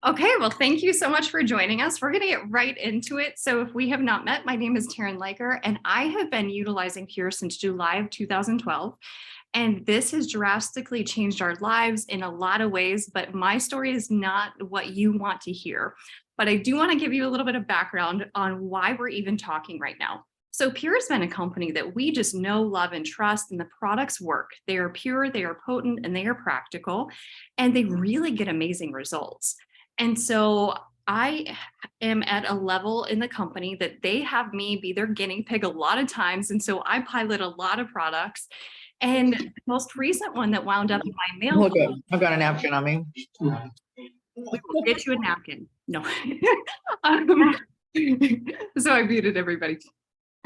Okay, well, thank you so much for joining us. We're going to get right into it. So, if we have not met, my name is Taryn Liker, and I have been utilizing Pure since July of 2012. And this has drastically changed our lives in a lot of ways, but my story is not what you want to hear. But I do want to give you a little bit of background on why we're even talking right now. So, Pure has been a company that we just know, love, and trust, and the products work. They are pure, they are potent, and they are practical, and they really get amazing results. And so I am at a level in the company that they have me be their guinea pig a lot of times. And so I pilot a lot of products. And the most recent one that wound up in my mail, Okay, I've got a napkin on me. we will get you a napkin. No. um, so I muted everybody.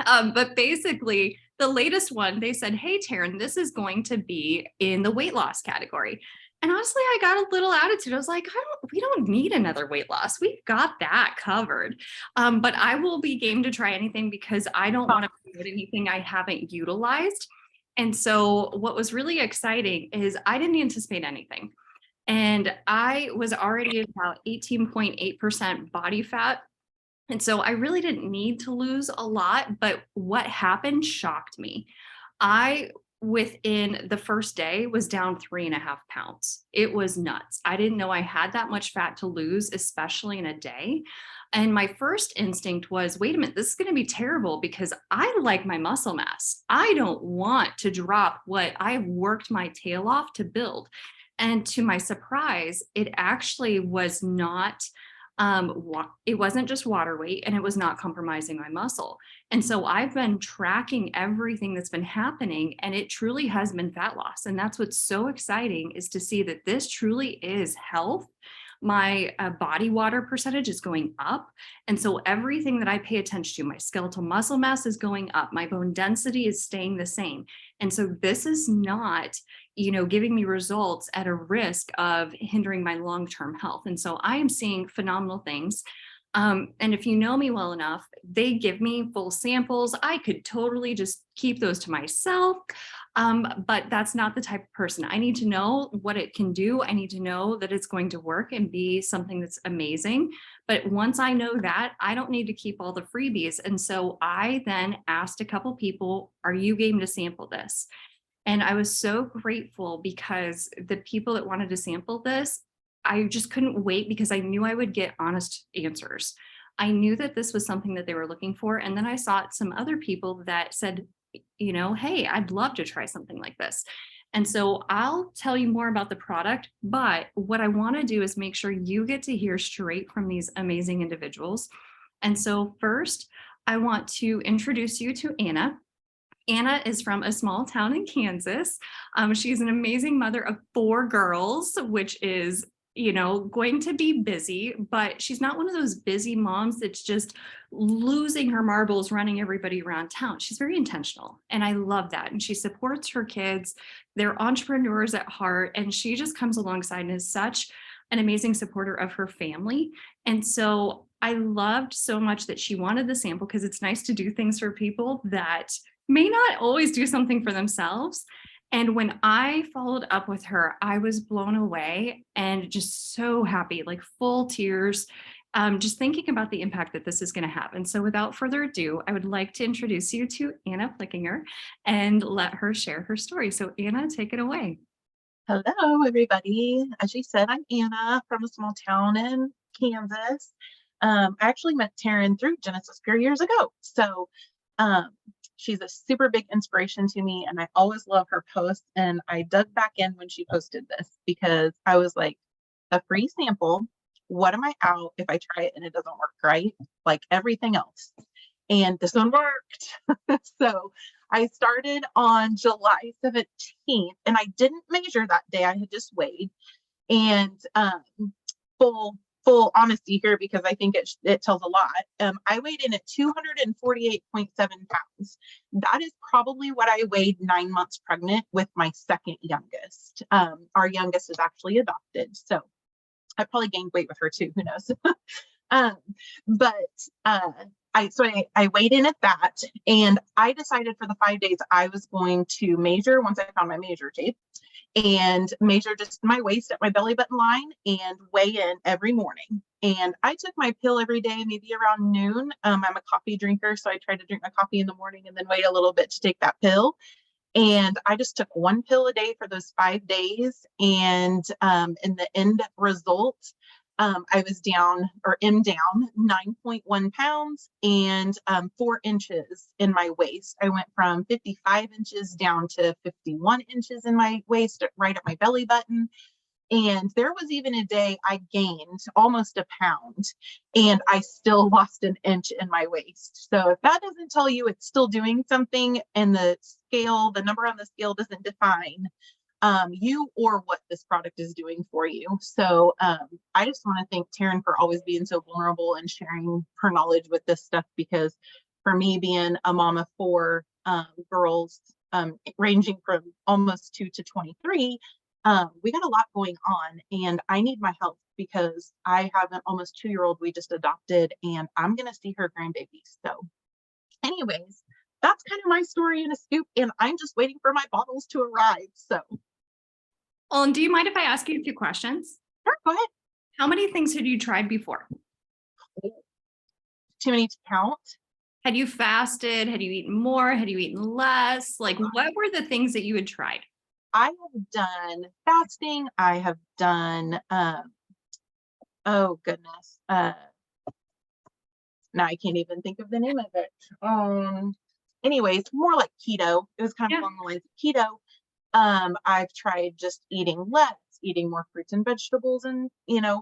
But basically, the latest one, they said, hey, Taryn, this is going to be in the weight loss category. And honestly, I got a little attitude. I was like, we don't need another weight loss. We've got that covered. But I will be game to try anything because I don't want to promote anything I haven't utilized. And so what was really exciting is I didn't anticipate anything. And I was already at about 18.8% body fat. And so I really didn't need to lose a lot, but what happened shocked me. I, within the first day, was down 3.5 pounds. It was nuts. I didn't know I had that much fat to lose, especially in a day. And my first instinct was, wait a minute, this is going to be terrible because I like my muscle mass. I don't want to drop what I've worked my tail off to build. And to my surprise, it actually was not it wasn't just water weight, and it was not compromising my muscle. And so I've been tracking everything that's been happening, and it truly has been fat loss. And that's what's so exciting, is to see that this truly is health. My body water percentage is going up. And so everything that I pay attention to, my skeletal muscle mass is going up. My bone density is staying the same. And so this is not, giving me results at a risk of hindering my long-term health. And so I am seeing phenomenal things. And if you know me well enough, they give me full samples. I could totally just keep those to myself. But that's not the type of person. I need to know what it can do. I need to know that it's going to work and be something that's amazing. But once I know that, I don't need to keep all the freebies. And so I then asked a couple people, are you game to sample this? And I was so grateful because the people that wanted to sample this, I just couldn't wait because I knew I would get honest answers. I knew that this was something that they were looking for. And then I saw some other people that said, hey, I'd love to try something like this. And so I'll tell you more about the product, but what I want to do is make sure you get to hear straight from these amazing individuals. And so first, I want to introduce you to Anna. Anna is from a small town in Kansas. She's an amazing mother of 4 girls, which is going to be busy, but she's not one of those busy moms that's just losing her marbles running everybody around town. She's very intentional, and I love that. And she supports her kids. They're entrepreneurs at heart, and she just comes alongside and is such an amazing supporter of her family. And so I loved so much that she wanted the sample, because it's nice to do things for people that may not always do something for themselves. And when I followed up with her, I was blown away and just so happy, like full tears, just thinking about the impact that this is going to have. And so without further ado, I would like to introduce you to Anna Plickinger and let her share her story. So Anna, take it away. Hello, everybody. As you said, I'm Anna from a small town in Kansas. I actually met Taryn through Genesis Pure years ago. So she's a super big inspiration to me, and I always love her posts. And I dug back in when she posted this because I was like, a free sample. What am I out if I try it and it doesn't work, right? Like everything else. And this one worked. So I started on July 17th, and I didn't measure that day. I had just weighed. And full honesty here, because I think it tells a lot. I weighed in at 248.7 pounds. That is probably what I weighed 9 months pregnant with my second youngest. Our youngest is actually adopted, so I probably gained weight with her too. Who knows? I weighed in at that, and I decided for the 5 days I was going to measure once I found my measure tape. and measure just my waist at my belly button line and weigh in every morning. And I took my pill every day, maybe around noon. I'm a coffee drinker, so I try to drink my coffee in the morning and then wait a little bit to take that pill. And I just took one pill a day for those 5 days. And in the end result, I was down or am down 9.1 pounds and 4 inches in my waist. I went from 55 inches down to 51 inches in my waist, right at my belly button. And there was even a day I gained almost a pound and I still lost an inch in my waist. So if that doesn't tell you it's still doing something and the scale, the number on the scale doesn't define you or what this product is doing for you. So I just want to thank Taryn for always being so vulnerable and sharing her knowledge with this stuff, because for me, being a mom of 4 girls ranging from almost 2 to 23, we got a lot going on and I need my help because I have an almost 2-year-old we just adopted and I'm going to see her grandbaby. So anyways, that's kind of my story in a scoop, and I'm just waiting for my bottles to arrive. So Well, and do you mind if I ask you a few questions? sure, go ahead. How many things had you tried before? Too many to count. Had you fasted? Had you eaten more? Had you eaten less? Like, what were the things that you had tried? I have done fasting. I have done, oh goodness. Now I can't even think of the name of it. Anyways, more like keto. It was kind of Yeah. along the lines of keto. I've tried just eating less, eating more fruits and vegetables and,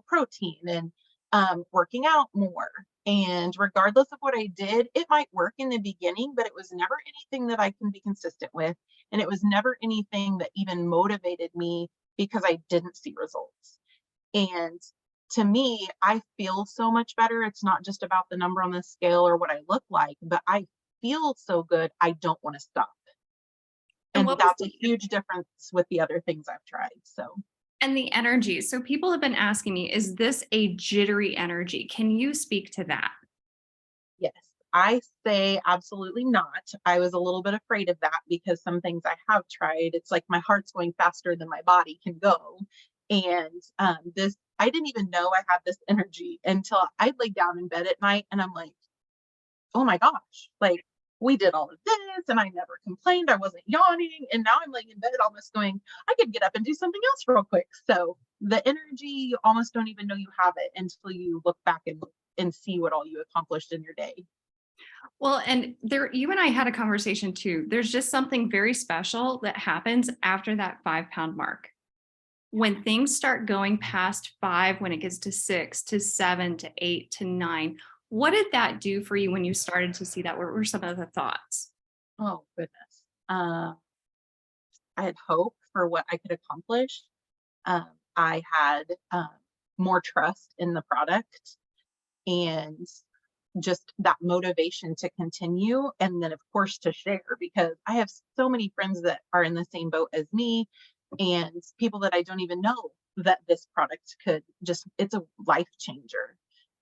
protein, and working out more. And regardless of what I did, it might work in the beginning, but it was never anything that I can be consistent with. And it was never anything that even motivated me because I didn't see results. And to me, I feel so much better. It's not just about the number on the scale or what I look like, but I feel so good. I don't want to stop. And And what was that's a huge difference with the other things I've tried. So and the energy? So people have been asking me, is this a jittery energy? Can you speak to that? yes, I say absolutely not. I was a little bit afraid of that because some things I have tried, it's like my heart's going faster than my body can go. And this, I didn't even know I had this energy until I lay down in bed at night and I'm like, oh my gosh, like we did all of this and I never complained. I wasn't yawning. And now I'm laying in bed almost going, I could get up and do something else real quick. So the energy, you almost don't even know you have it until you look back and see what all you accomplished in your day. Well, and there, you and I had a conversation too. There's just something very special that happens after that 5-pound mark. When things start going past 5, when it gets to 6 to 7 to 8 to 9, what did that do for you when you started to see that? What were some of the thoughts? Oh goodness. I had hope for what I could accomplish. I had more trust in the product and just that motivation to continue. And then, of course, to share, because I have so many friends that are in the same boat as me and people that I don't even know that this product could just, it's a life changer.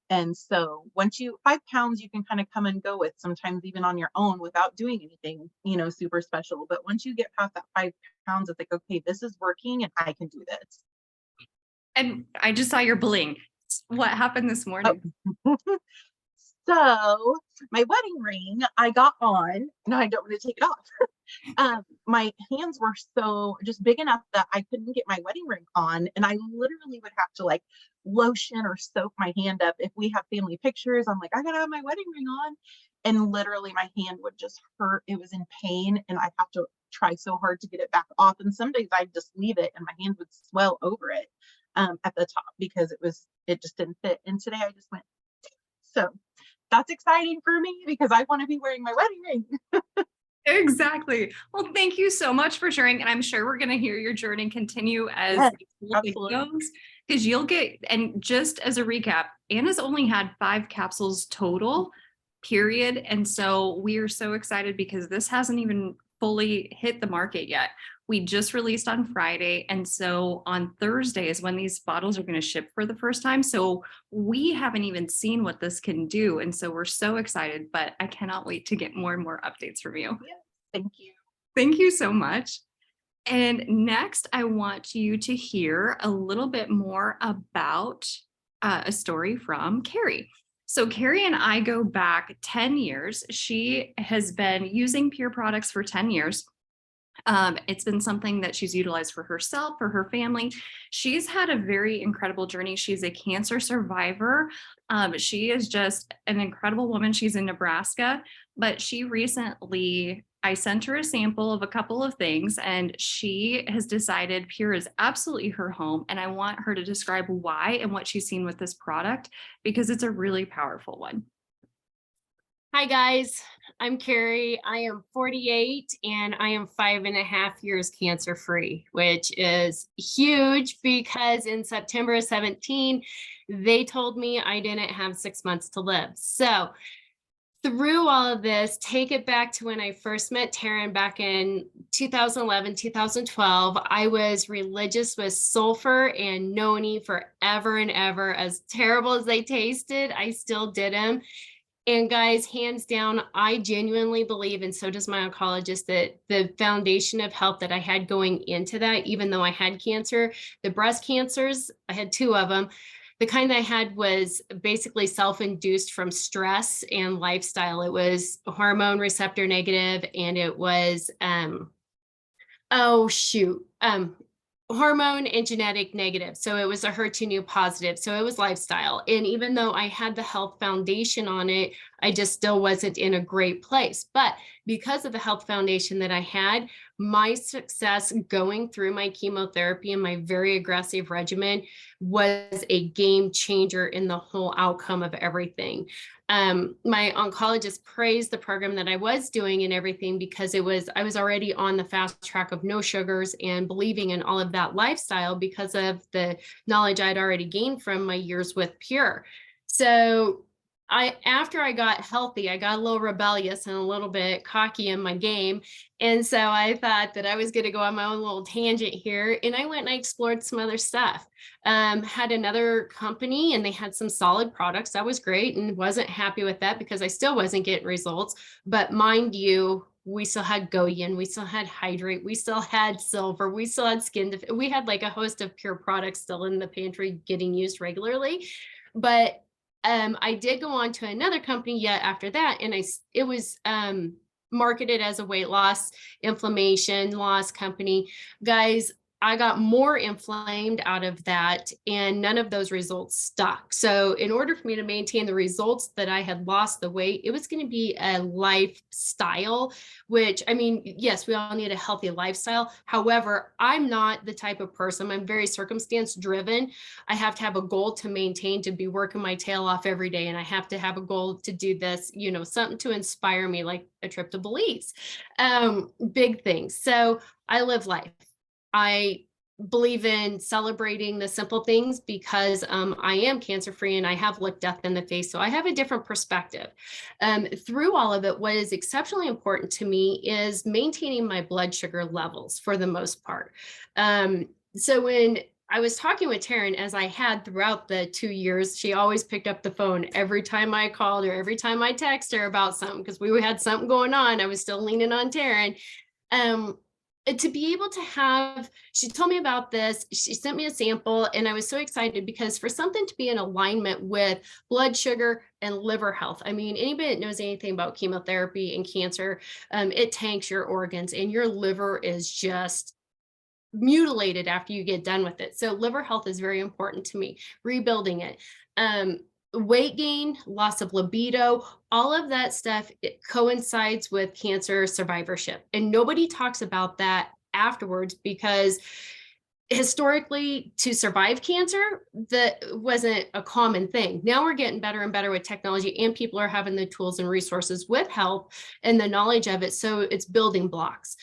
And so once 5 pounds, you can kind of come and go with sometimes even on your own without doing anything, super special. But once you get past that 5 pounds, it's like, okay, this is working and I can do this. And I just saw your bling. What happened this morning? Oh. So my wedding ring I got on. No, I don't want to take it off. My hands were so just big enough that I couldn't get my wedding ring on. And I literally would have to like lotion or soak my hand up. If we have family pictures, I'm like, I gotta have my wedding ring on. And literally my hand would just hurt. It was in pain. And I'd have to try so hard to get it back off. And some days I'd just leave it and my hand would swell over it at the top because it just didn't fit. And today I just went, so that's exciting for me because I want to be wearing my wedding ring. Exactly. Well, thank you so much for sharing. And I'm sure we're going to hear your journey continue as Yes, it absolutely. goes, because you'll get, and just as a recap, Anna's only had 5 capsules total, period. And so we are so excited because this hasn't even fully hit the market yet. We just released on Friday. And so on Thursday is when these bottles are going to ship for the first time. So we haven't even seen what this can do. And so we're so excited, but I cannot wait to get more and more updates from you. Yeah, thank you. Thank you so much. And next, I want you to hear a little bit more about a story from Carrie. So Carrie and I go back 10 years. She has been using Pure products for 10 years. It's been something that she's utilized for herself, for her family. She's had a very incredible journey. She's a cancer survivor. She is just an incredible woman. She's in Nebraska, but she recently, I sent her a sample of a couple of things, and she has decided Pure is absolutely her home. And I want her to describe why and what she's seen with this product, because it's a really powerful one. Hi guys, I'm Carrie. I am 48 and I am 5.5 years cancer free, which is huge because in September of 17, they told me I didn't have 6 months to live. So through all of this, take it back to when I first met Taryn back in 2011, 2012. I was religious with sulfur and noni forever and ever. As terrible as they tasted, I still did them. And guys, hands down, I genuinely believe, and so does my oncologist, that the foundation of health that I had going into that, even though I had cancer, the breast cancers, I had 2 of them. The kind that I had was basically self-induced from stress and lifestyle. It was hormone receptor negative, and it was, hormone and genetic negative. So it was a HER2 positive. So it was lifestyle. And even though I had the health foundation on it, I just still wasn't in a great place. But because of the health foundation that I had, my success going through my chemotherapy and my very aggressive regimen was a game changer in the whole outcome of everything. My oncologist praised the program that I was doing and everything because I was already on the fast track of no sugars and believing in all of that lifestyle because of the knowledge I'd already gained from my years with Pure. So after I got healthy, I got a little rebellious and a little bit cocky in my game. And so I thought that I was going to go on my own little tangent here. And I went and I explored some other stuff. Had another company and they had some solid products. That was great, and wasn't happy with that because I still wasn't getting results. But mind you, we still had Goyen, we still had Hydrate, we still had Silver, we still had we had like a host of Pure products still in the pantry getting used regularly. But I did go on to another company yet after that, and it was marketed as a weight loss, inflammation loss company. Guys, I got more inflamed out of that, and none of those results stuck. So in order for me to maintain the results that I had lost the weight, it was going to be a lifestyle, which, I mean, yes, we all need a healthy lifestyle. However, I'm not the type of person, I'm very circumstance driven. I have to have a goal to maintain, to be working my tail off every day. And I have to have a goal to do this, you know, something to inspire me, like a trip to Belize, big things. So I live life. I believe in celebrating the simple things because I am cancer free and I have looked death in the face. So I have a different perspective. Through all of it, what is exceptionally important to me is maintaining my blood sugar levels for the most part. So when I was talking with Taryn, as I had throughout the 2 years, she always picked up the phone every time I called her, every time I texted her about something, because we had something going on. I was still leaning on Taryn. To be able to have, she told me about this, she sent me a sample, and I was so excited because for something to be in alignment with blood sugar and liver health, I mean, anybody that knows anything about chemotherapy and cancer, it tanks your organs and your liver is just mutilated after you get done with it. So liver health is very important to me, rebuilding it. Weight gain, loss of libido, all of that stuff, it coincides with cancer survivorship. And nobody talks about that afterwards because historically, to survive cancer, that wasn't a common thing. Now we're getting better and better with technology, and people are having the tools and resources with health and the knowledge of it. So it's building blocks.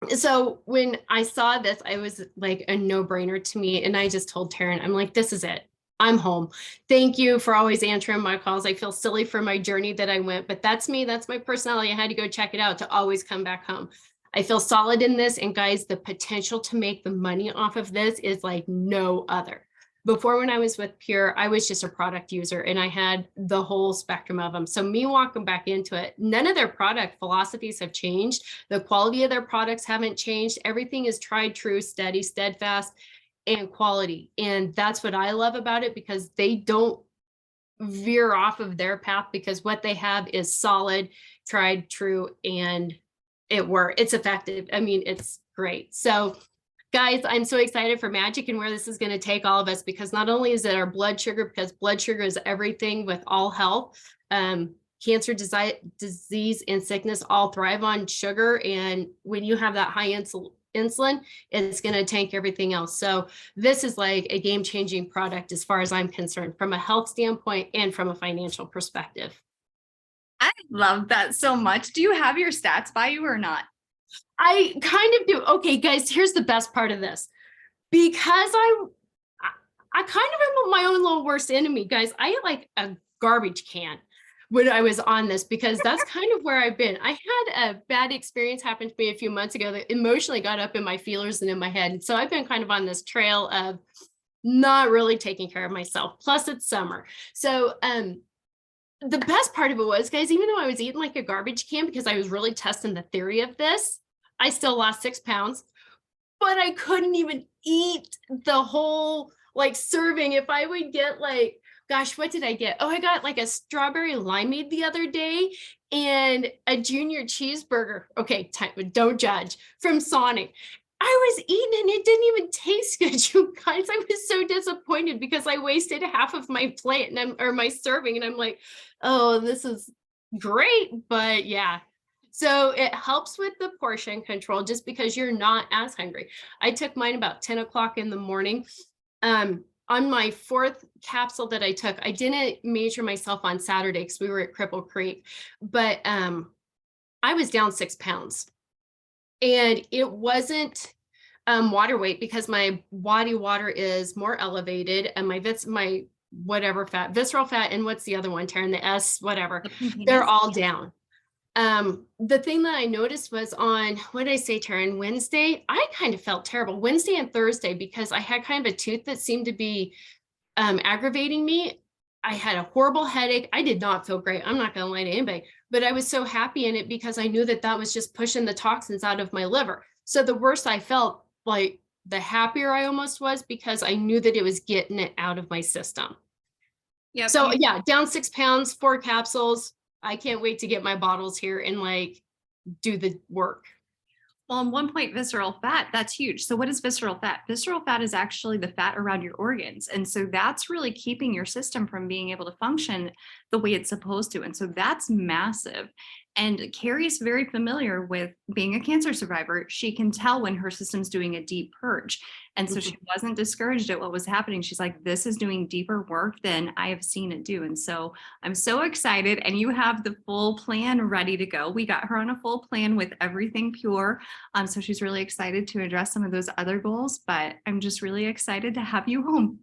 So when I saw this, I was like a no-brainer to me. And I just told Taryn, I'm like, this is it. I'm home. Thank you for always answering my calls. I feel silly for my journey that I went, but that's me. That's my personality. I had to go check it out to always come back home. I feel solid in this. And guys, the potential to make the money off of this is like no other. Before, when I was with Pure, I was just a product user and I had the whole spectrum of them. So me walking back into it, none of their product philosophies have changed. The quality of their products haven't changed. Everything is tried, true, steady, steadfast, and quality. And that's what I love about it, because they don't veer off of their path, because what they have is solid, tried, true, and it's effective. I mean, it's great. So guys, I'm so excited for Majik and where this is going to take all of us, because not only is it our blood sugar, because blood sugar is everything with all health. Cancer, disease, and sickness all thrive on sugar. And when you have that high insulin, it's going to tank everything else. So this is like a game-changing product as far as I'm concerned, from a health standpoint and from a financial perspective. I love that so much. Do you have your stats by you or not? I kind of do. Okay, guys, here's the best part of this. Because I kind of am my own little worst enemy, guys. I ate like a garbage can when I was on this, because that's kind of where I've been. I had a bad experience happen to me a few months ago that emotionally got up in my feelers and in my head. And so I've been kind of on this trail of not really taking care of myself. Plus it's summer. So the best part of it was, guys, even though I was eating like a garbage can, because I was really testing the theory of this, I still lost 6 pounds, but I couldn't even eat the whole like serving. If I would get like, gosh, what did I get? Oh, I got like a strawberry limeade the other day and a junior cheeseburger. Okay, don't judge, from Sonic. I was eating and it didn't even taste good, you guys. I was so disappointed because I wasted half of my plate or my serving. And I'm like, oh, this is great. But yeah. So it helps with the portion control just because you're not as hungry. I took mine about 10 o'clock in the morning. On my 4th capsule that I took, I didn't measure myself on Saturday because we were at Cripple Creek, but I was down 6 pounds. And it wasn't water weight, because my body water is more elevated, and my visceral fat, and what's the other one, Taryn, the S, whatever, they're all down. The thing that I noticed was on, what did I say, Taryn, Wednesday, I kind of felt terrible Wednesday and Thursday, because I had kind of a tooth that seemed to be aggravating me. I had a horrible headache. I did not feel great. I'm not going to lie to anybody, but I was so happy in it because I knew that that was just pushing the toxins out of my liver. So the worse I felt, like the happier I almost was, because I knew that it was getting it out of my system. Yeah. So yeah, down 6 pounds, 4 capsules. I can't wait to get my bottles here and like do the work. Well, on 1 point, visceral fat, that's huge. So what is visceral fat? Visceral fat is actually the fat around your organs. And so that's really keeping your system from being able to function the way it's supposed to. And so that's massive. And Carrie's very familiar with being a cancer survivor. She can tell when her system's doing a deep purge. And so she wasn't discouraged at what was happening. She's like, this is doing deeper work than I have seen it do. And so I'm so excited. And you have the full plan ready to go. We got her on a full plan with everything pure. So she's really excited to address some of those other goals, but I'm just really excited to have you home.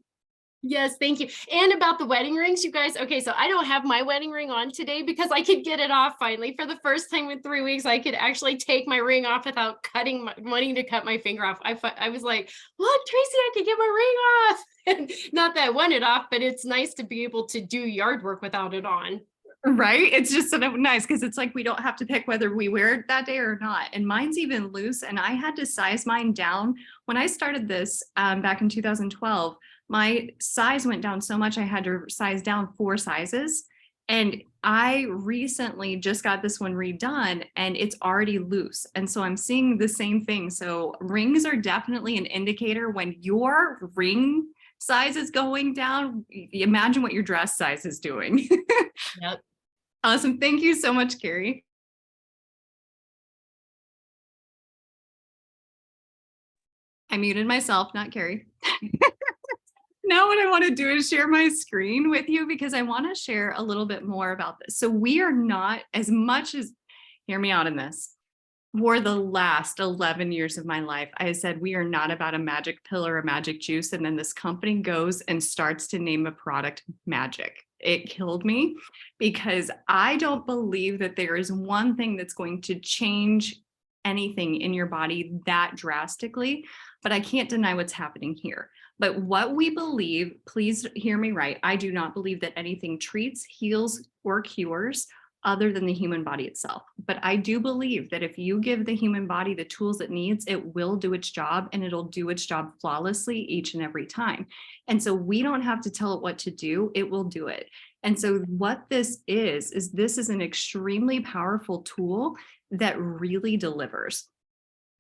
Yes, thank you. And about the wedding rings, you guys. Okay, so I don't have my wedding ring on today because I could get it off finally. For the first time in 3 weeks, I could actually take my ring off without wanting to cut my finger off. I was like, look, Tracy, I could get my ring off. And not that I want it off, but it's nice to be able to do yard work without it on. Right? It's just sort of nice because it's like we don't have to pick whether we wear it that day or not. And mine's even loose. And I had to size mine down. When I started this back in 2012, my size went down so much I had to size down 4 sizes. And I recently just got this one redone and it's already loose. And so I'm seeing the same thing. So rings are definitely an indicator when your ring size is going down. Imagine what your dress size is doing. Yep. Awesome. Thank you so much, Carrie. I muted myself, not Carrie. Now what I want to do is share my screen with you because I want to share a little bit more about this. So we are not, as much as, hear me out in this, for the last 11 years of my life, I said, we are not about a magic pill or a magic juice. And then this company goes and starts to name a product Majik. It killed me because I don't believe that there is one thing that's going to change anything in your body that drastically. but I can't deny what's happening here. But what we believe, please hear me right, I do not believe that anything treats, heals, or cures other than the human body itself. But I do believe that if you give the human body the tools it needs, it will do its job, and it'll do its job flawlessly each and every time. And so we don't have to tell it what to do, it will do it. And so what this is this is an extremely powerful tool that really delivers.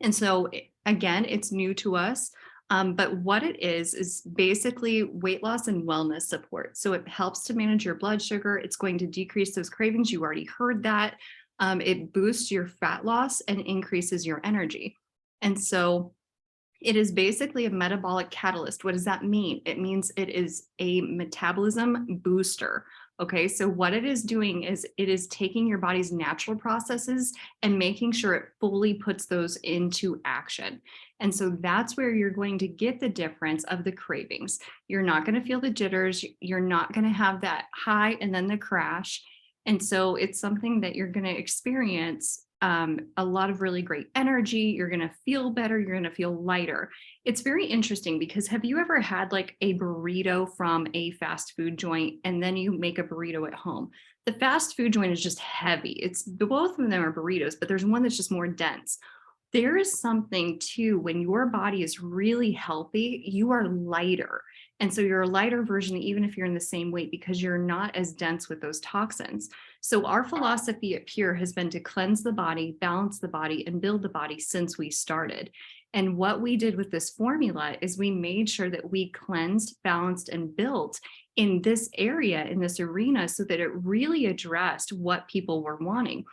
And so again, it's new to us. But what it is basically weight loss and wellness support. So it helps to manage your blood sugar. It's going to decrease those cravings. You already heard that. It boosts your fat loss and increases your energy. And so it is basically a metabolic catalyst. What does that mean? It means it is a metabolism booster. Okay, so what it is doing is it is taking your body's natural processes and making sure it fully puts those into action. And so that's where you're going to get the difference of the cravings. You're not going to feel the jitters. You're not going to have that high and then the crash. And so it's something that you're going to experience a lot of really great energy. You're going to feel better. You're going to feel lighter. It's very interesting because have you ever had like a burrito from a fast food joint and then you make a burrito at home? The fast food joint is just heavy. It's both of them are burritos, but there's one that's just more dense. There is something too, when your body is really healthy, you are lighter. And so you're a lighter version, even if you're in the same weight, because you're not as dense with those toxins. So our philosophy at Pure has been to cleanse the body, balance the body, and build the body since we started. And what we did with this formula is we made sure that we cleansed, balanced, and built in this area, in this arena, so that it really addressed what people were wanting.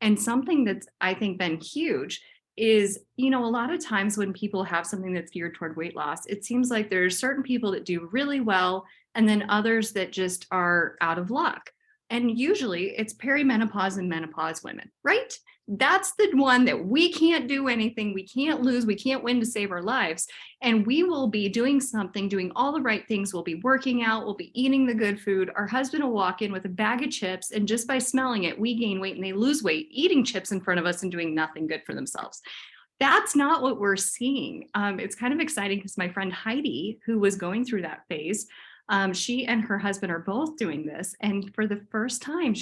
And something that's, I think, been huge is, you know, a lot of times when people have something that's geared toward weight loss, it seems like there's certain people that do really well and then others that just are out of luck. And usually it's perimenopause and menopause women, right? That's the one that we can't do anything, we can't lose, we can't win to save our lives. And we will be doing something, doing all the right things. We'll be working out, we'll be eating the good food. Our husband will walk in with a bag of chips, and just by smelling it, we gain weight and they lose weight, eating chips in front of us and doing nothing good for themselves. That's not what we're seeing. It's kind of exciting because my friend Heidi, who was going through that phase, she and her husband are both doing this. And for the first time,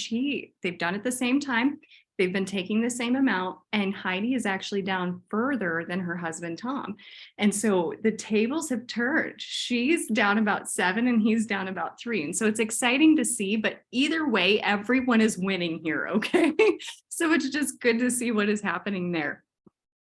they've done it at the same time. They've been taking the same amount, and Heidi is actually down further than her husband, Tom. And so the tables have turned. She's down about 7 and he's down about 3. And so it's exciting to see, but either way, everyone is winning here. Okay. So it's just good to see what is happening there.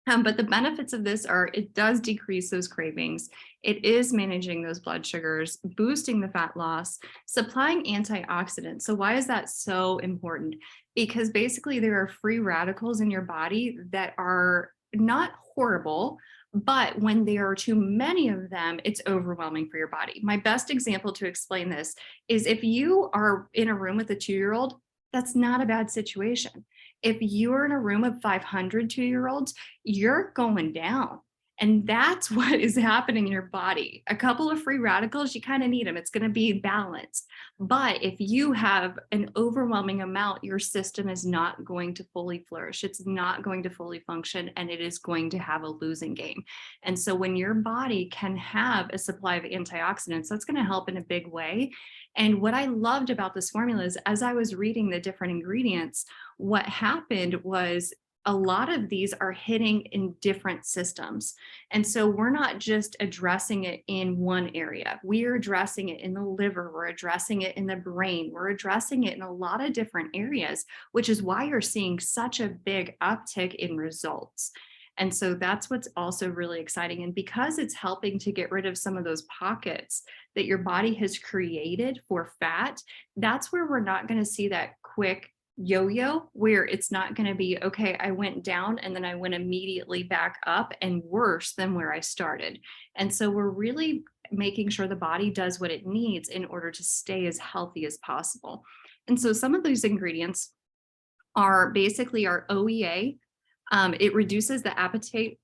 But the benefits of this are it does decrease those cravings. It is managing those blood sugars, boosting the fat loss, supplying antioxidants. So why is that so important? Because basically there are free radicals in your body that are not horrible, but when there are too many of them, it's overwhelming for your body. My best example to explain this is if you are in a room with a 2-year-old, that's not a bad situation. If you're in a room of 500 2-year-olds, you're going down. And that's what is happening in your body. A couple of free radicals, you kind of need them. It's going to be balanced. But if you have an overwhelming amount, your system is not going to fully flourish. It's not going to fully function, and it is going to have a losing game. And so when your body can have a supply of antioxidants, that's going to help in a big way. And what I loved about this formula is as I was reading the different ingredients, what happened was a lot of these are hitting in different systems. And so we're not just addressing it in one area. We are addressing it in the liver, we're addressing it in the brain, we're addressing it in a lot of different areas, which is why you're seeing such a big uptick in results. And so that's what's also really exciting. And because it's helping to get rid of some of those pockets that your body has created for fat, that's where we're not going to see that quick yo-yo where it's not going to be, okay, I went down and then I went immediately back up and worse than where I started. And so we're really making sure the body does what it needs in order to stay as healthy as possible. And so some of these ingredients are basically our OEA. It reduces the appetite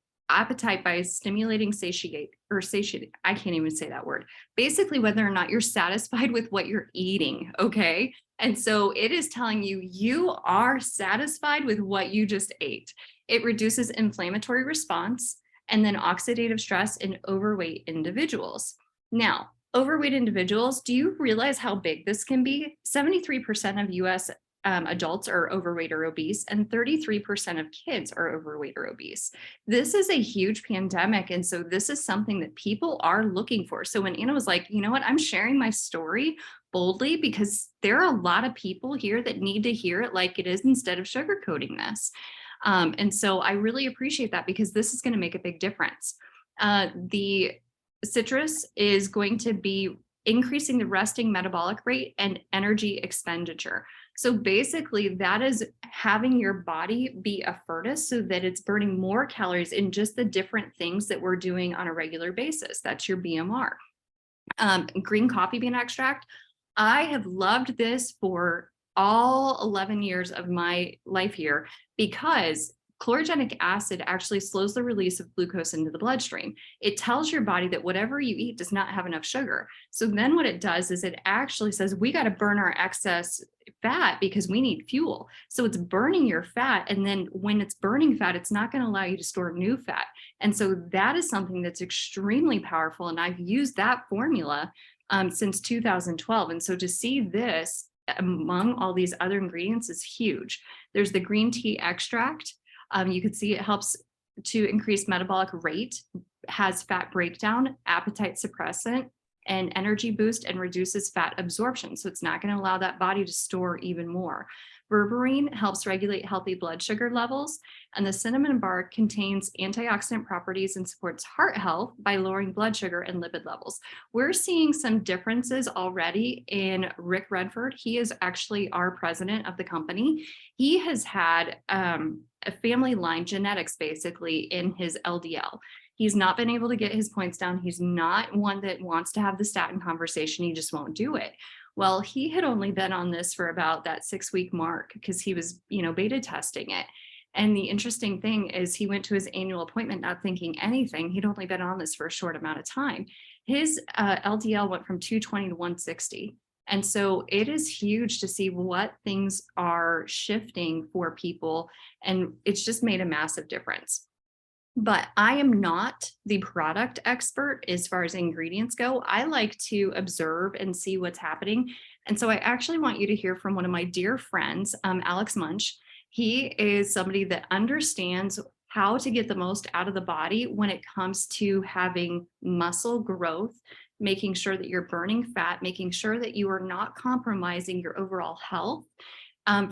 by stimulating satiate. I can't even say that word. Basically, whether or not you're satisfied with what you're eating. Okay. And so it is telling you, you are satisfied with what you just ate. It reduces inflammatory response. and then oxidative stress in overweight individuals. Now, overweight individuals, do you realize how big this can be? 73% of US adults are overweight or obese, and 33% of kids are overweight or obese. This is a huge pandemic. And so this is something that people are looking for. So when Anna was like, you know what, I'm sharing my story boldly because there are a lot of people here that need to hear it like it is instead of sugarcoating this. And so I really appreciate that because this is going to make a big difference. The citrus is going to be increasing the resting metabolic rate and energy expenditure. So basically that is having your body be a furnace so that it's burning more calories in just the different things that we're doing on a regular basis. That's your BMR. Green coffee bean extract. I have loved this for all 11 years of my life here because chlorogenic acid actually slows the release of glucose into the bloodstream. It tells your body that whatever you eat does not have enough sugar. So then what it does is it actually says, we got to burn our excess fat because we need fuel. So it's burning your fat. And then when it's burning fat, it's not going to allow you to store new fat. And so that is something that's extremely powerful. And I've used that formula since 2012. And so to see this among all these other ingredients is huge. There's the green tea extract. You can see it helps to increase metabolic rate, has fat breakdown, appetite suppressant, and energy boost, and reduces fat absorption. So it's not going to allow that body to store even more. Berberine helps regulate healthy blood sugar levels, and the cinnamon bark contains antioxidant properties and supports heart health by lowering blood sugar and lipid levels. We're seeing some differences already in Rick Redford. He is actually our president of the company. He has had a family line genetics basically in his LDL. He's not been able to get his points down. He's not one that wants to have the statin conversation. He just won't do it. Well, he had only been on this for about that 6-week mark because he was, beta testing it. And the interesting thing is he went to his annual appointment not thinking anything. He'd only been on this for a short amount of time. His LDL went from 220 to 160. And so it is huge to see what things are shifting for people. And it's just made a massive difference. But I am not the product expert as far as ingredients go. I like to observe and see what's happening. And so I actually want you to hear from one of my dear friends, Alex Munch. He is somebody that understands how to get the most out of the body when it comes to having muscle growth, making sure that you're burning fat, making sure that you are not compromising your overall health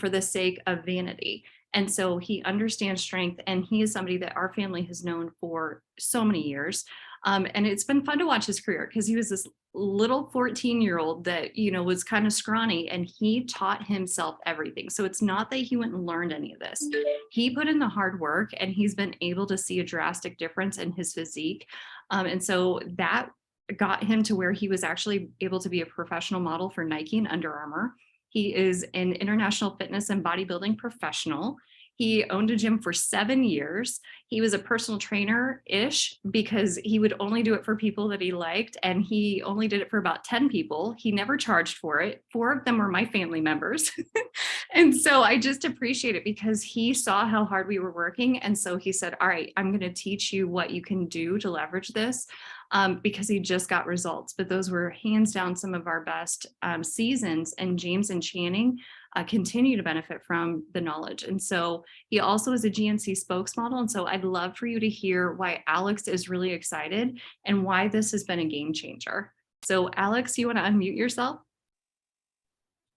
for the sake of vanity. And so he understands strength, and he is somebody that our family has known for so many years. And it's been fun to watch his career because he was this little 14-year-old that, was kind of scrawny, and he taught himself everything. So it's not that he went and learned any of this. He put in the hard work, and he's been able to see a drastic difference in his physique. And so that got him to where he was actually able to be a professional model for Nike and Under Armour. He is an international fitness and bodybuilding professional. He owned a gym for 7 years. He was a personal trainer-ish because he would only do it for people that he liked, and he only did it for about 10 people. He never charged for it. 4 of them were my family members. And so I just appreciate it because he saw how hard we were working. And so he said, all right, I'm going to teach you what you can do to leverage this. Because he just got results. But those were hands down some of our best seasons, and James and Channing continue to benefit from the knowledge. And so he also is a GNC spokesmodel. And so I'd love for you to hear why Alex is really excited and why this has been a game changer. So Alex, you want to unmute yourself?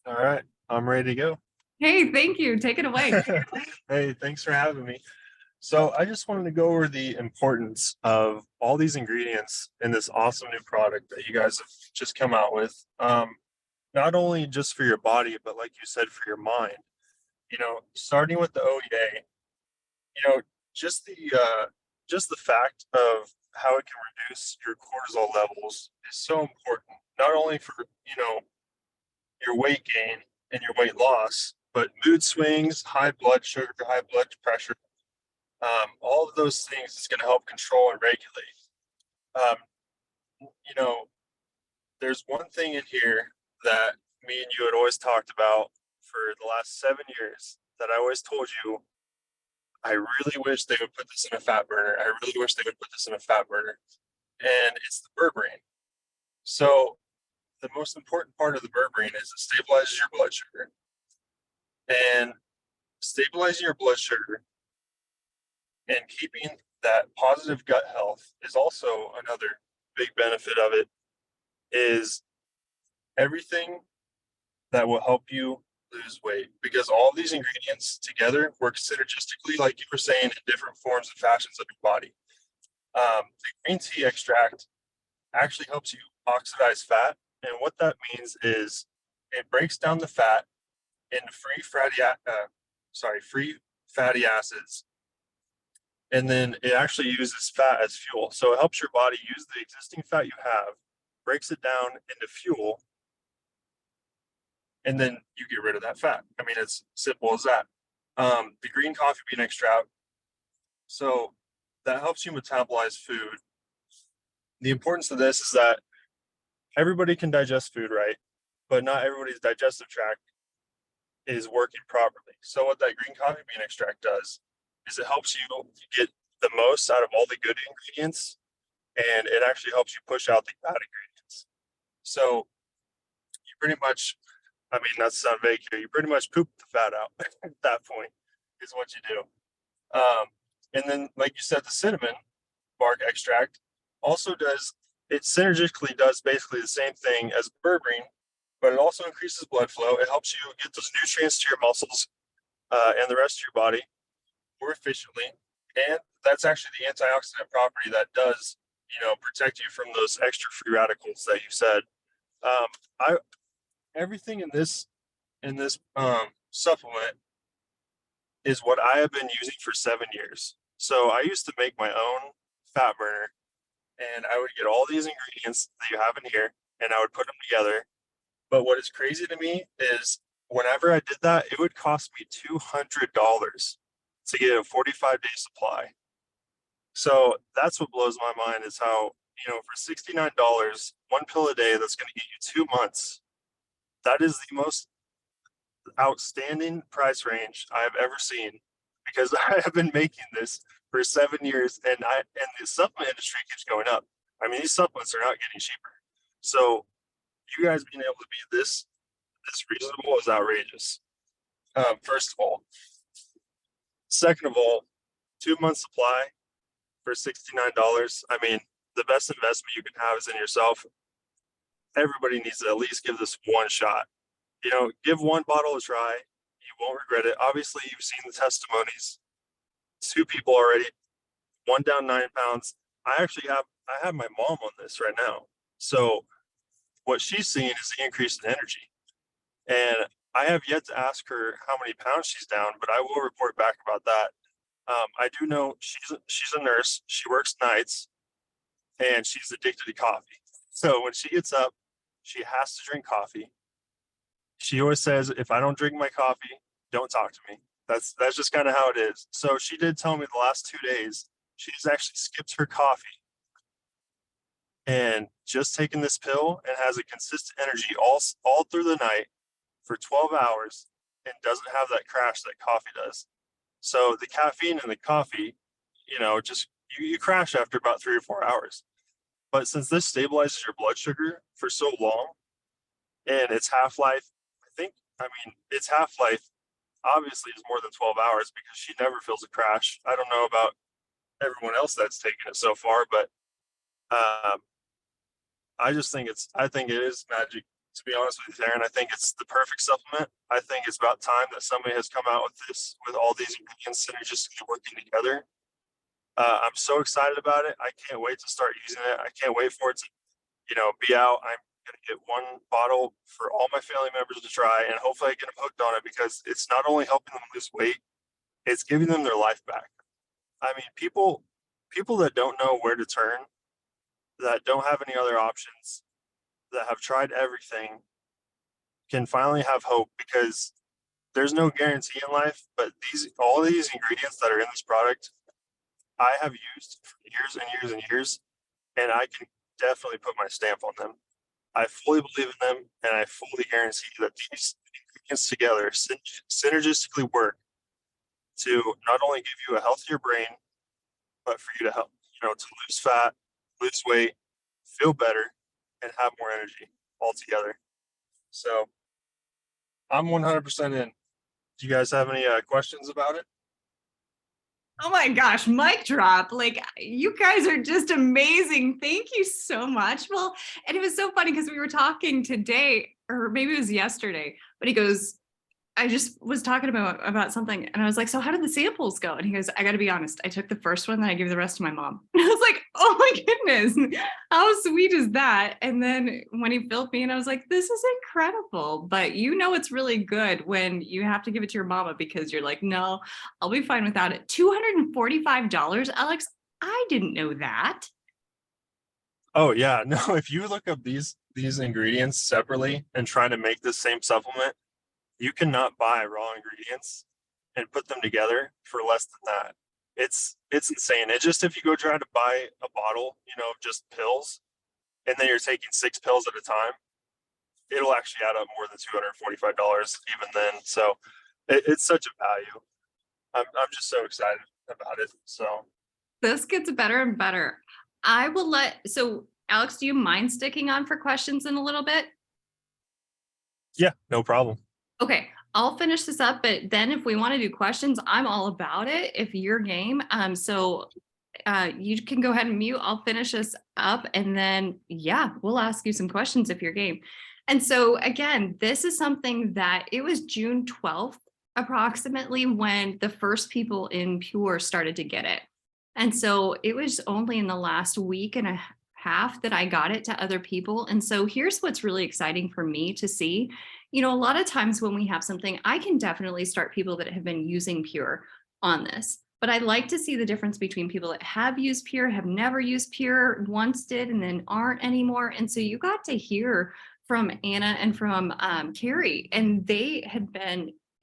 All right, I'm ready to go. Hey, thank you. Take it away. Hey, thanks for having me. So I just wanted to go over the importance of all these ingredients in this awesome new product that you guys have just come out with. Not only just for your body, but like you said, for your mind. Starting with the OEA, just the fact of how it can reduce your cortisol levels is so important. Not only for your weight gain and your weight loss, but mood swings, high blood sugar, high blood pressure. All of those things is going to help control and regulate. There's one thing in here that me and you had always talked about for the last 7 years that I always told you I really wish they would put this in a fat burner. I really wish they would put this in a fat burner. And it's the berberine. So the most important part of the berberine is it stabilizes your blood sugar. And stabilizing your blood sugar and keeping that positive gut health is also another big benefit of it, is everything that will help you lose weight, because all these ingredients together work synergistically, like you were saying, in different forms and fashions of your body. The green tea extract actually helps you oxidize fat, and what that means is it breaks down the fat into free fatty acids, and then it actually uses fat as fuel. So it helps your body use the existing fat you have, breaks it down into fuel, and then you get rid of that fat. I mean, it's simple as that. The green coffee bean extract, so that helps you metabolize food. The importance of this is that everybody can digest food, right? But not everybody's digestive tract is working properly. So what that green coffee bean extract does is it helps you get the most out of all the good ingredients, and it actually helps you push out the bad ingredients. So you pretty much, I mean, not to sound vague here, you pretty much poop the fat out at that point is what you do. And then, like you said, the cinnamon bark extract also does, it synergistically does basically the same thing as berberine, but it also increases blood flow. It helps you get those nutrients to your muscles and the rest of your body more efficiently. And that's actually the antioxidant property that does, protect you from those extra free radicals that you said. Everything in this supplement is what I have been using for 7 years. So I used to make my own fat burner, and I would get all these ingredients that you have in here, and I would put them together. But what is crazy to me is whenever I did that, it would cost me $200 to get a 45-day supply. So that's what blows my mind, is how, for $69, one pill a day, that's going to get you 2 months. That is the most outstanding price range I have ever seen, because I have been making this for 7 years, and the supplement industry keeps going up. I mean, these supplements are not getting cheaper. So you guys being able to be this reasonable is outrageous. First of all. Second of all, 2 months supply for $69. I mean, the best investment you can have is in yourself. Everybody needs to at least give this one shot. Give one bottle a try. You won't regret it. Obviously, you've seen the testimonies. 2 people already, one down 9 pounds. I have my mom on this right now. So what she's seeing is the increase in energy. And I have yet to ask her how many pounds she's down, but I will report back about that. I do know she's a nurse. She works nights, and she's addicted to coffee. So when she gets up, she has to drink coffee. She always says, if I don't drink my coffee, don't talk to me. That's just kind of how it is. So she did tell me the last 2 days, she's actually skipped her coffee and just taken this pill, and has a consistent energy all through the night for 12 hours, and doesn't have that crash that coffee does. So the caffeine in the coffee, just you crash after about 3 or 4 hours. But since this stabilizes your blood sugar for so long, and its half-life, its half-life obviously is more than 12 hours, because she never feels a crash. I don't know about everyone else that's taken it so far, but I think it is magic, to be honest with you, Aaron. I think it's the perfect supplement. I think it's about time that somebody has come out with this, with all these ingredients synergistically working together. I'm so excited about it. I can't wait to start using it. I can't wait for it to, be out. I'm going to get one bottle for all my family members to try, and hopefully I get them hooked on it, because it's not only helping them lose weight, it's giving them their life back. I mean, people that don't know where to turn, that don't have any other options, that have tried everything, can finally have hope, because there's no guarantee in life, but all these ingredients that are in this product, I have used for years and years and years, and I can definitely put my stamp on them. I fully believe in them, and I fully guarantee that these ingredients together synergistically work to not only give you a healthier brain, but for you to help, to lose fat, lose weight, feel better, and have more energy altogether. So I'm 100% in. Do you guys have any questions about it? Oh my gosh, mic drop. Like, you guys are just amazing. Thank you so much. Well, and it was so funny because we were talking today, or maybe it was yesterday, but he goes, I just was talking about something and I was like, so how did the samples go? And he goes, I got to be honest, I took the first one and I gave the rest to my mom. And I was like, oh my goodness, how sweet is that? And then when he filled me and I was like, this is incredible. But it's really good when you have to give it to your mama because you're like, no, I'll be fine without it. $245, Alex. I didn't know that. Oh yeah, no, if you look up these ingredients separately and try to make the same supplement, you cannot buy raw ingredients and put them together for less than that. It's insane. It just, if you go try to buy a bottle, of just pills, and then you're taking 6 pills at a time, it'll actually add up more than $245 even then. So it's such a value. I'm just so excited about it. So This gets better and better. So Alex, do you mind sticking on for questions in a little bit? yeah, no problem. Okay, I'll finish this up, but then if we want to do questions, I'm all about it if you're game. So you can go ahead and mute. I'll finish this up and then, we'll ask you some questions if you're game. And so again, this is something that it was June 12th approximately when the first people in Pure started to get it. And so it was only in the last week and a half that I got it to other people. And so here's what's really exciting for me to see. A lot of times when we have something, I can definitely start people that have been using Pure on this. But I like to see the difference between people that have used Pure, have never used Pure, once did, and then aren't anymore. And so you got to hear from Anna and from Carrie, and they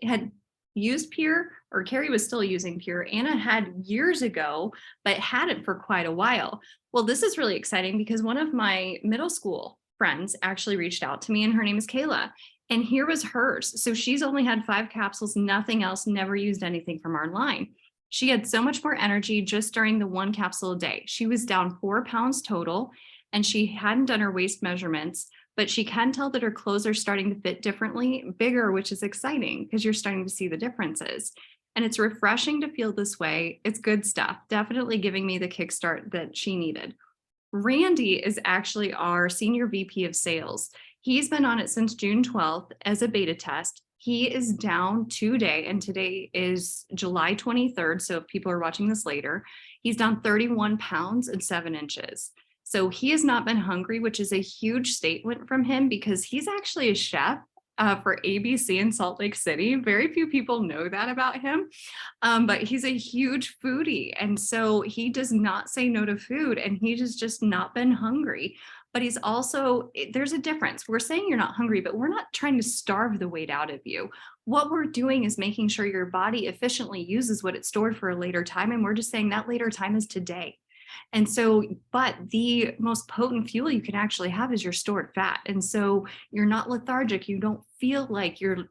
had used Pure, or Carrie was still using Pure. Anna had years ago, but hadn't for quite a while. Well, this is really exciting because one of my middle school friends actually reached out to me, and her name is Kayla. And here was hers. So she's only had 5 capsules, nothing else, never used anything from our line. She had so much more energy just during the 1 capsule a day. She was down 4 pounds total, and she hadn't done her waist measurements, but she can tell that her clothes are starting to fit differently, bigger, which is exciting because you're starting to see the differences. And it's refreshing to feel this way. It's good stuff. Definitely giving me the kickstart that she needed. Randy is actually our senior VP of sales. He's been on it since June 12th as a beta test. He is down today, and today is July 23rd. So if people are watching this later, he's down 31 pounds and 7 inches. So he has not been hungry, which is a huge statement from him because he's actually a chef for ABC in Salt Lake City. Very few people know that about him, but he's a huge foodie. And so he does not say no to food, and he has just not been hungry. But he's also, there's a difference. We're saying you're not hungry, but we're not trying to starve the weight out of you. What we're doing is making sure your body efficiently uses what it's stored for a later time. And we're just saying that later time is today. And so, but the most potent fuel you can actually have is your stored fat. And so you're not lethargic. You don't feel like you're,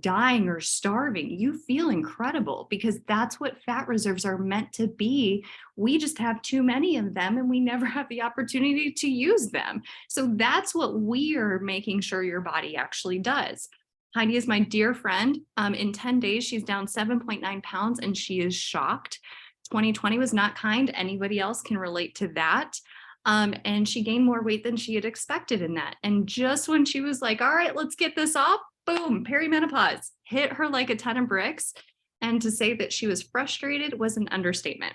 dying or starving. You feel incredible because that's what fat reserves are meant to be. We just have too many of them and we never have the opportunity to use them. So that's what we are making sure your body actually does. Heidi is my dear friend. In 10 days, she's down 7.9 pounds and she is shocked. 2020 was not kind. Anybody else can relate to that. And she gained more weight than she had expected in that. And just when she was like, all right, let's get this off, boom, perimenopause hit her like a ton of bricks. And to say that she was frustrated was an understatement.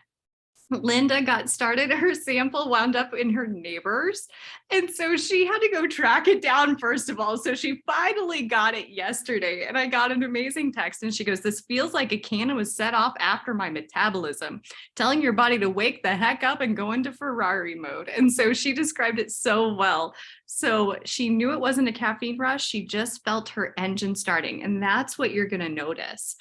Linda got started, her sample wound up in her neighbor's. And so she had to go track it down, first of all. So she finally got it yesterday. And I got an amazing text. And she goes, this feels like a cannon was set off after my metabolism, telling your body to wake the heck up and go into Ferrari mode. And so she described it so well. So she knew it wasn't a caffeine rush. She just felt her engine starting. And that's what you're going to notice.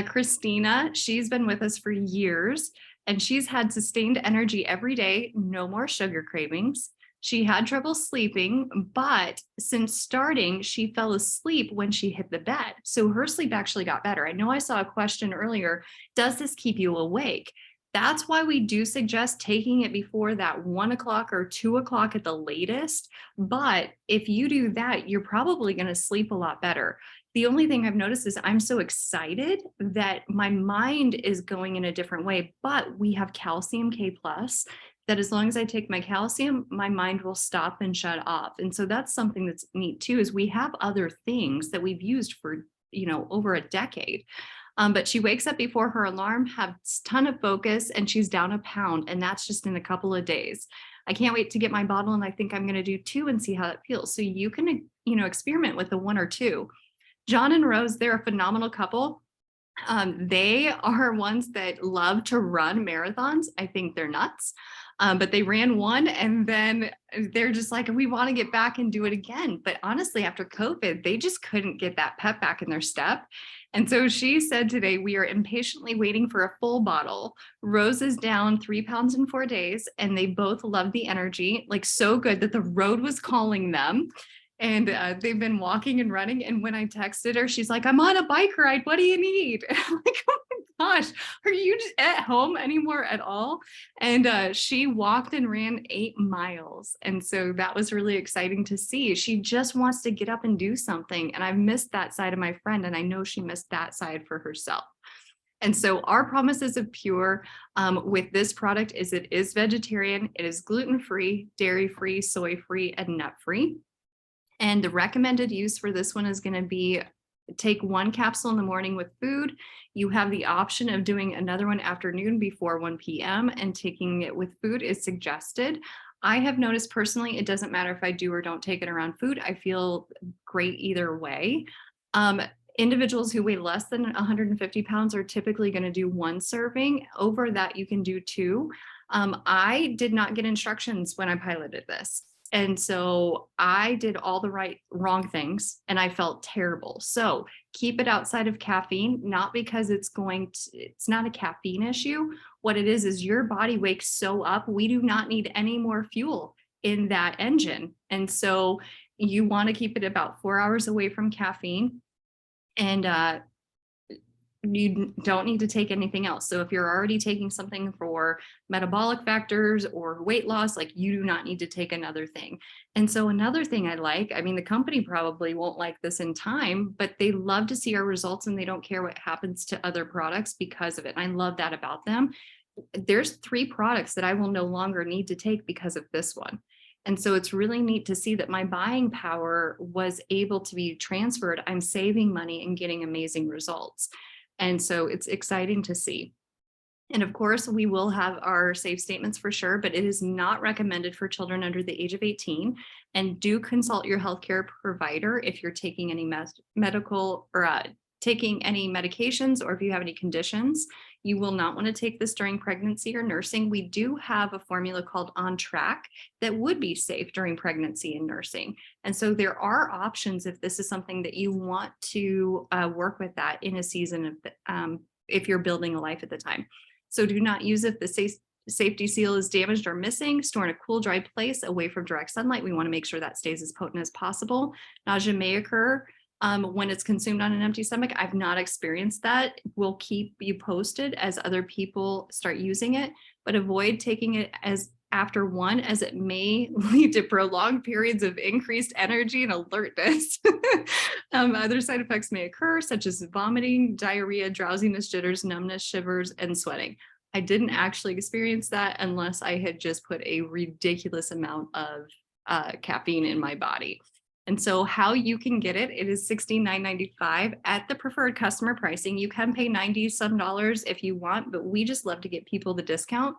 Christina, she's been with us for years. And she's had sustained energy every day, no more sugar cravings. She had trouble sleeping, but since starting, she fell asleep when she hit the bed. So her sleep actually got better. I know I saw a question earlier, does this keep you awake? That's why we do suggest taking it before that 1 o'clock or 2 o'clock at the latest. But if you do that, you're probably going to sleep a lot better. The only thing I've noticed is I'm so excited that my mind is going in a different way, but we have calcium K plus that as long as I take my calcium, my mind will stop and shut off. And so that's something that's neat too, is we have other things that we've used for, over a decade. But she wakes up before her alarm, has a ton of focus, and she's down a pound. And that's just in a couple of days. I can't wait to get my bottle, and I think I'm going to do 2 and see how it feels. So you can, experiment with the 1 or 2. John and Rose, they're a phenomenal couple. They are ones that love to run marathons. I think they're nuts. But they ran one and then they're just like, we want to get back and do it again. But honestly, after COVID, they just couldn't get that pep back in their step. And so she said today, we are impatiently waiting for a full bottle. Rose is down 3 pounds in 4 days, and they both love the energy, like so good that the road was calling them. And they've been walking and running. And when I texted her, she's like, I'm on a bike ride. What do you need? And I'm like, oh my gosh, are you just at home anymore at all? And she walked and ran 8 miles. And so that was really exciting to see. She just wants to get up and do something. And I've missed that side of my friend. And I know she missed that side for herself. And so our promises of Pure with this product is it is vegetarian, it is gluten-free, dairy-free, soy-free, and nut-free. And the recommended use for this one is going to be take 1 capsule in the morning with food. You have the option of doing another one afternoon before 1 p.m. and taking it with food is suggested. I have noticed personally, it doesn't matter if I do or don't take it around food. I feel great either way. Individuals who weigh less than 150 pounds are typically going to do 1 serving. Over that, you can do 2. I did not get instructions when I piloted this. And so I did all the wrong things and I felt terrible. So keep it outside of caffeine, not because it's not a caffeine issue. What it is your body wakes so up. We do not need any more fuel in that engine. And so you want to keep it about 4 hours away from caffeine. And you don't need to take anything else. So if you're already taking something for metabolic factors or weight loss, like you do not need to take another thing. And so another thing I like, I mean, the company probably won't like this in time, but they love to see our results and they don't care what happens to other products because of it. And I love that about them. There's 3 products that I will no longer need to take because of this one. And so it's really neat to see that my buying power was able to be transferred. I'm saving money and getting amazing results. And so it's exciting to see. And of course, we will have our safe statements for sure, but it is not recommended for children under the age of 18. And do consult your healthcare provider if you're taking any medical or taking any medications, or if you have any conditions. You will not want to take this during pregnancy or nursing. We do have a formula called On Track that would be safe during pregnancy and nursing. And so there are options if this is something that you want to work with that in a season of if you're building a life at the time. So do not use if the safety seal is damaged or missing. Store in a cool, dry place away from direct sunlight. We want to make sure that stays as potent as possible. Nausea may occur when it's consumed on an empty stomach. I've not experienced that. We'll keep you posted as other people start using it, but avoid taking it as after 1, as it may lead to prolonged periods of increased energy and alertness. Other side effects may occur, such as vomiting, diarrhea, drowsiness, jitters, numbness, shivers, and sweating. I didn't actually experience that unless I had just put a ridiculous amount of caffeine in my body. And so how you can get it, it is $69.95 at the preferred customer pricing. You can pay $90 some if you want, but we just love to get people the discount.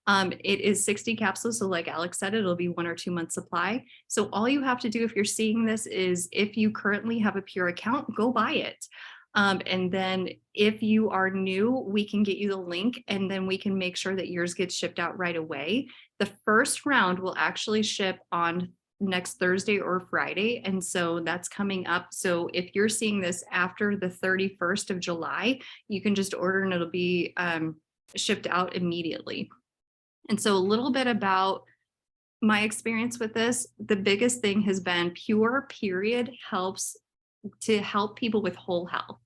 It is 60 capsules. So like Alex said, it'll be 1 or 2 months supply. So all you have to do if you're seeing this is if you currently have a Pure account, go buy it. And then if you are new, we can get you the link and then we can make sure that yours gets shipped out right away. The first round will actually ship on next Thursday or Friday. And so that's coming up. So if you're seeing this after the 31st of July, you can just order and it'll be shipped out immediately. And so a little bit about my experience with this, the biggest thing has been Pure period helps to help people with whole health.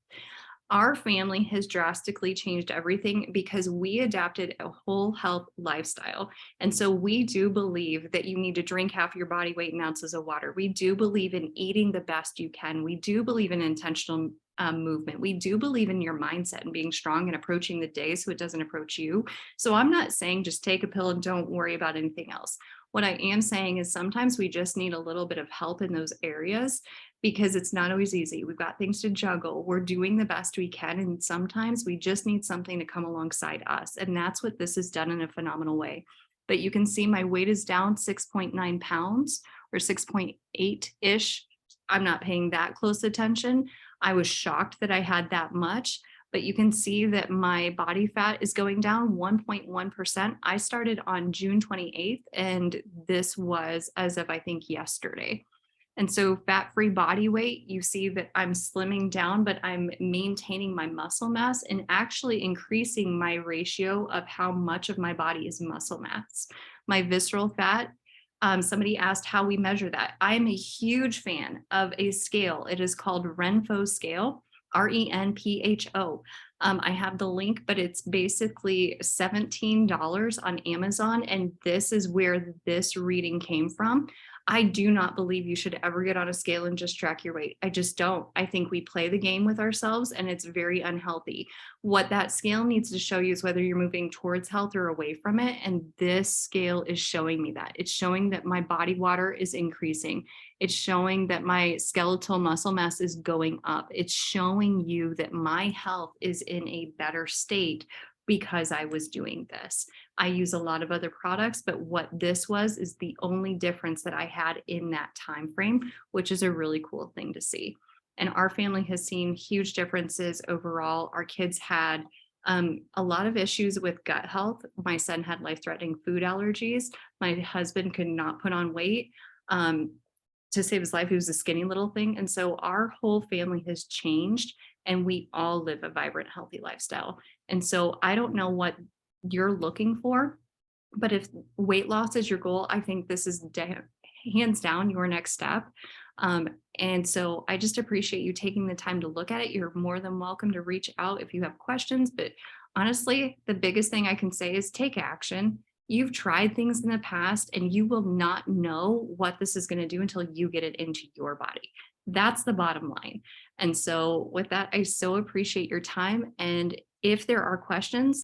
Our family has drastically changed everything because we adapted a whole health lifestyle. And so we do believe that you need to drink half your body weight in ounces of water. We do believe in eating the best you can. We do believe in intentional movement. We do believe in your mindset and being strong and approaching the day so it doesn't approach you. So I'm not saying just take a pill and don't worry about anything else. What I am saying is sometimes we just need a little bit of help in those areas because it's not always easy. We've got things to juggle. We're doing the best we can. And sometimes we just need something to come alongside us. And that's what this has done in a phenomenal way. But you can see my weight is down 6.9 pounds or 6.8-ish. I'm not paying that close attention. I was shocked that I had that much, but you can see that my body fat is going down 1.1%. I started on June 28th, and this was as of, I think, yesterday. And so fat-free body weight, you see that I'm slimming down, but I'm maintaining my muscle mass and actually increasing my ratio of how much of my body is muscle mass. My visceral fat, somebody asked how we measure that. I'm a huge fan of a scale. It is called Renpho scale, RENPHO. I have the link, but it's basically $17 on Amazon. And this is where this reading came from. I do not believe you should ever get on a scale and just track your weight. I just don't. I think we play the game with ourselves and it's very unhealthy. What that scale needs to show you is whether you're moving towards health or away from it. And this scale is showing me that. It's showing that my body water is increasing. It's showing that my skeletal muscle mass is going up. It's showing you that my health is in a better state because I was doing this. I use a lot of other products, but what this was is the only difference that I had in that time frame, which is a really cool thing to see. And our family has seen huge differences overall. Our kids had a lot of issues with gut health. My son had life-threatening food allergies. My husband could not put on weight. To save his life, he was a skinny little thing. And so our whole family has changed and we all live a vibrant, healthy lifestyle. And so I don't know what you're looking for, but if weight loss is your goal, I think this is hands down your next step. And so I just appreciate you taking the time to look at it. You're more than welcome to reach out if you have questions, but honestly, the biggest thing I can say is take action. You've tried things in the past and you will not know what this is going to do until you get it into your body. That's the bottom line. And so with that, I so appreciate your time. And if there are questions,